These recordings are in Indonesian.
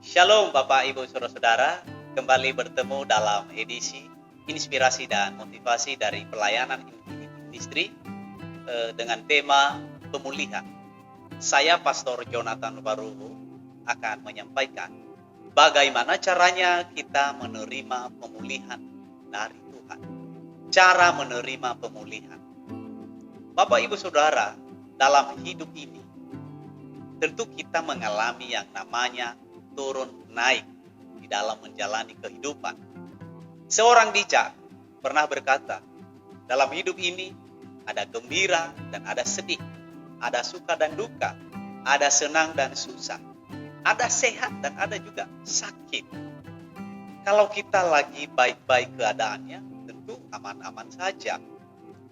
Shalom Bapak Ibu Saudara-saudara, kembali bertemu dalam edisi inspirasi dan motivasi dari pelayanan industri dengan tema pemulihan. Saya Pastor Jonathan Baruhu akan menyampaikan bagaimana caranya kita menerima pemulihan dari Tuhan. Cara menerima pemulihan. Bapak Ibu Saudara, dalam hidup ini tentu kita mengalami yang namanya turun naik di dalam menjalani kehidupan. Seorang bijak pernah berkata, dalam hidup ini ada gembira dan ada sedih, ada suka dan duka, ada senang dan susah, ada sehat dan ada juga sakit. Kalau kita lagi baik-baik keadaannya, tentu aman-aman saja.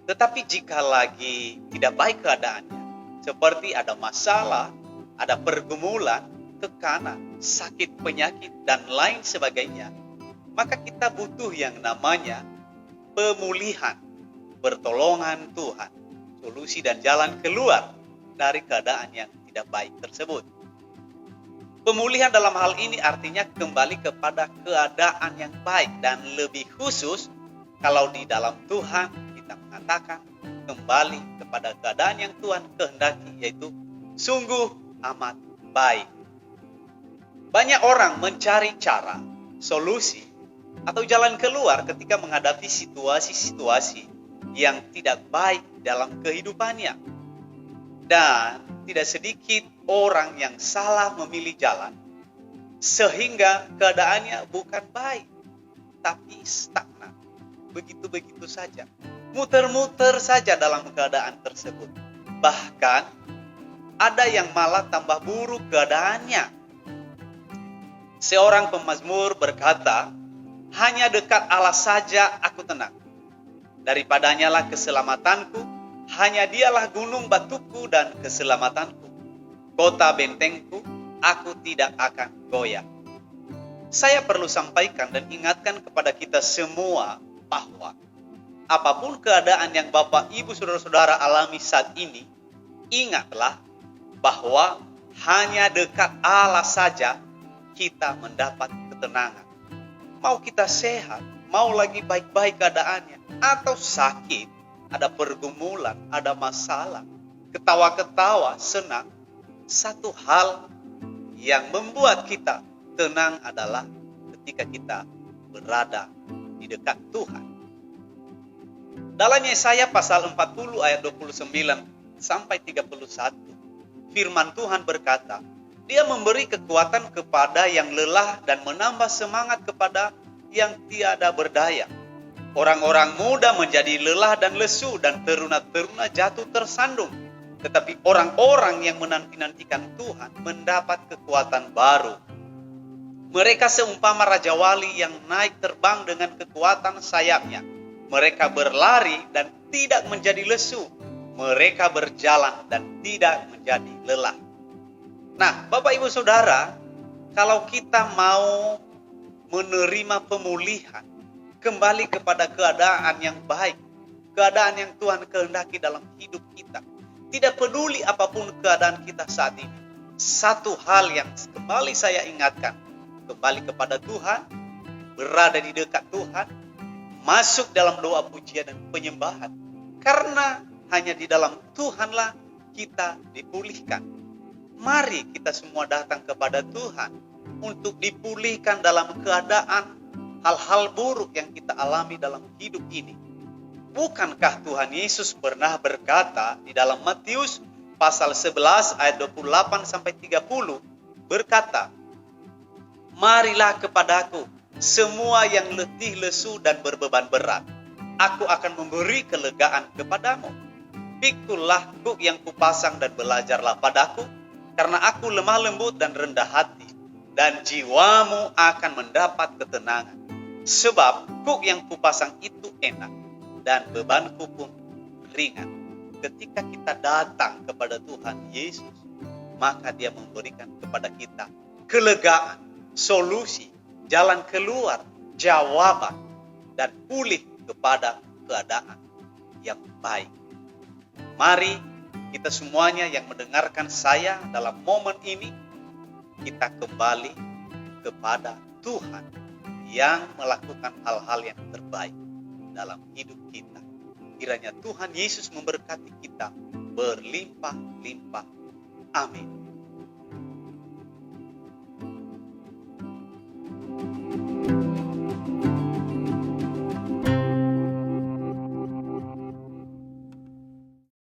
Tetapi jika lagi tidak baik keadaannya, seperti ada masalah, ada pergumulan, tekanan, sakit, penyakit, dan lain sebagainya, maka kita butuh yang namanya pemulihan, pertolongan Tuhan, solusi dan jalan keluar dari keadaan yang tidak baik tersebut. Pemulihan dalam hal ini artinya kembali kepada keadaan yang baik, dan lebih khusus kalau di dalam Tuhan kita mengatakan kembali kepada keadaan yang Tuhan kehendaki, yaitu sungguh amat baik. Banyak orang mencari cara, solusi, atau jalan keluar ketika menghadapi situasi-situasi yang tidak baik dalam kehidupannya. Dan tidak sedikit orang yang salah memilih jalan, sehingga keadaannya bukan baik, tapi stagnan. Begitu-begitu saja. Muter-muter saja dalam keadaan tersebut. Bahkan, ada yang malah tambah buruk keadaannya. Seorang pemazmur berkata, hanya dekat Allah saja aku tenang. Daripadanya lah keselamatanku, hanya dialah gunung batuku dan keselamatanku. Kota bentengku, aku tidak akan goyah. Saya perlu sampaikan dan ingatkan kepada kita semua bahwa apapun keadaan yang Bapak, Ibu, Saudara-saudara alami saat ini, ingatlah bahwa hanya dekat Allah saja kita mendapat ketenangan. Mau kita sehat, mau lagi baik-baik keadaannya, atau sakit, ada pergumulan, ada masalah, ketawa-ketawa, senang, satu hal yang membuat kita tenang adalah ketika kita berada di dekat Tuhan. Dalam Yesaya pasal 40 ayat 29 sampai 31, firman Tuhan berkata, Dia memberi kekuatan kepada yang lelah dan menambah semangat kepada yang tiada berdaya. Orang-orang muda menjadi lelah dan lesu, dan teruna-teruna jatuh tersandung. Tetapi orang-orang yang menanti-nantikan Tuhan mendapat kekuatan baru. Mereka seumpama Raja Wali yang naik terbang dengan kekuatan sayapnya. Mereka berlari dan tidak menjadi lesu. Mereka berjalan dan tidak menjadi lelah. Nah, Bapak Ibu Saudara, kalau kita mau menerima pemulihan, kembali kepada keadaan yang baik, keadaan yang Tuhan kehendaki dalam hidup kita, tidak peduli apapun keadaan kita saat ini, satu hal yang kembali saya ingatkan, kembali kepada Tuhan, berada di dekat Tuhan, masuk dalam doa pujian dan penyembahan, karena hanya di dalam Tuhanlah kita dipulihkan. Mari kita semua datang kepada Tuhan untuk dipulihkan dalam keadaan hal-hal buruk yang kita alami dalam hidup ini. Bukankah Tuhan Yesus pernah berkata di dalam Matius pasal 11 ayat 28 sampai 30 berkata, Marilah kepadaku semua yang letih, lesu dan berbeban berat. Aku akan memberi kelegaan kepadamu. Pikulah kuk yang kupasang dan belajarlah padaku, karena aku lemah lembut dan rendah hati, dan jiwamu akan mendapat ketenangan. Sebab kuk yang kupasang itu enak, dan bebanku pun ringan. Ketika kita datang kepada Tuhan Yesus, maka Dia memberikan kepada kita kelegaan, solusi, jalan keluar, jawaban, dan pulih kepada keadaan yang baik. Mari kita semuanya yang mendengarkan saya dalam momen ini, kita kembali kepada Tuhan yang melakukan hal-hal yang terbaik dalam hidup kita. Kiranya Tuhan Yesus memberkati kita berlimpah-limpah. Amin.